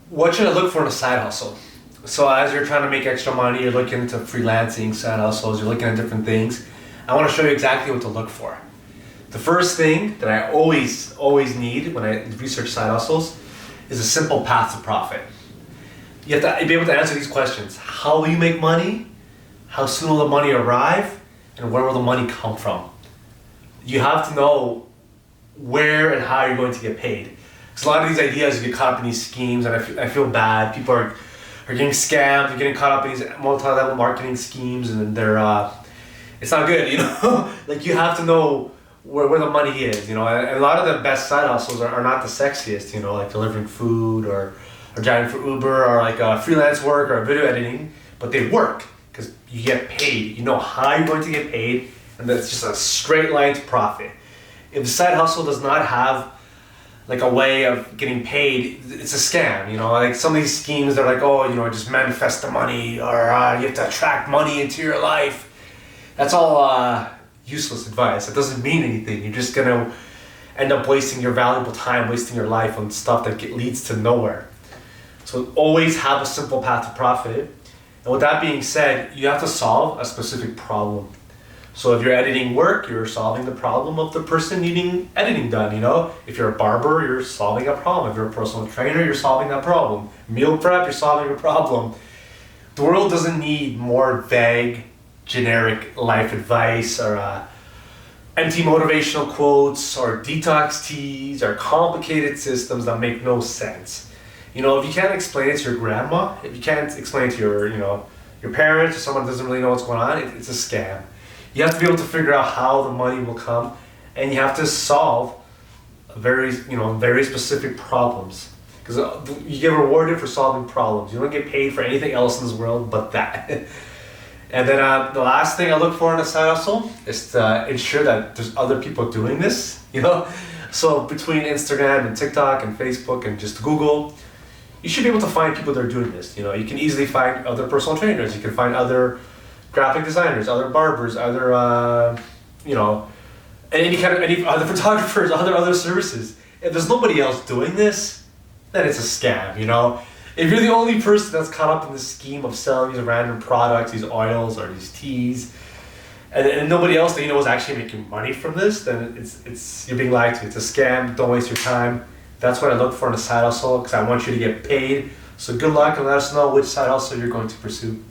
What should I look for in a side hustle? So as you're trying to make extra money, you're looking into freelancing, side hustles, you're looking at different things. I want to show you exactly what to look for. The first thing that I always need when I research side hustles is a simple path to profit. You have to be able to answer these questions. How will you make money? How soon will the money arrive? And where will the money come from? You have to know where and how you're going to get paid. Because a lot of these ideas, you get caught up in these schemes, and I feel bad. People are getting scammed, they're getting caught up in these multi-level marketing schemes, and it's not good, you know? Like, you have to know where the money is, you know? And a lot of the best side hustles are not the sexiest, you know, like delivering food or driving for Uber or like freelance work or video editing, but they work because you get paid. You know how you're going to get paid, and that's just a straight line to profit. If the side hustle does not have like a way of getting paid, it's a scam, you know? Like some of these schemes, they're like, oh, you know, just manifest the money, or you have to attract money into your life. That's all useless advice. It doesn't mean anything. You're just gonna end up wasting your valuable time, wasting your life on stuff that leads to nowhere. So always have a simple path to profit. And with that being said, you have to solve a specific problem. So if you're editing work, you're solving the problem of the person needing editing done, you know? If you're a barber, you're solving a problem. If you're a personal trainer, you're solving that problem. Meal prep, you're solving a problem. The world doesn't need more vague, generic life advice or empty motivational quotes or detox teas or complicated systems that make no sense. You know, if you can't explain it to your grandma, if you can't explain it to your parents or someone who doesn't really know what's going on, it's a scam. You have to be able to figure out how the money will come, and you have to solve very specific problems. Because you get rewarded for solving problems. You don't get paid for anything else in this world but that. And then the last thing I look for in a side hustle is to ensure that there's other people doing this, you know? So between Instagram and TikTok and Facebook and just Google, you should be able to find people that are doing this. You know, you can easily find other personal trainers. You can find other graphic designers, other barbers, other, any other photographers, other services. If there's nobody else doing this, then it's a scam, you know? If you're the only person that's caught up in this scheme of selling these random products, these oils or these teas, and nobody else that you know is actually making money from this, then it's you're being lied to. It's a scam. Don't waste your time. That's what I look for in a side hustle, because I want you to get paid. So good luck, and let us know which side hustle you're going to pursue.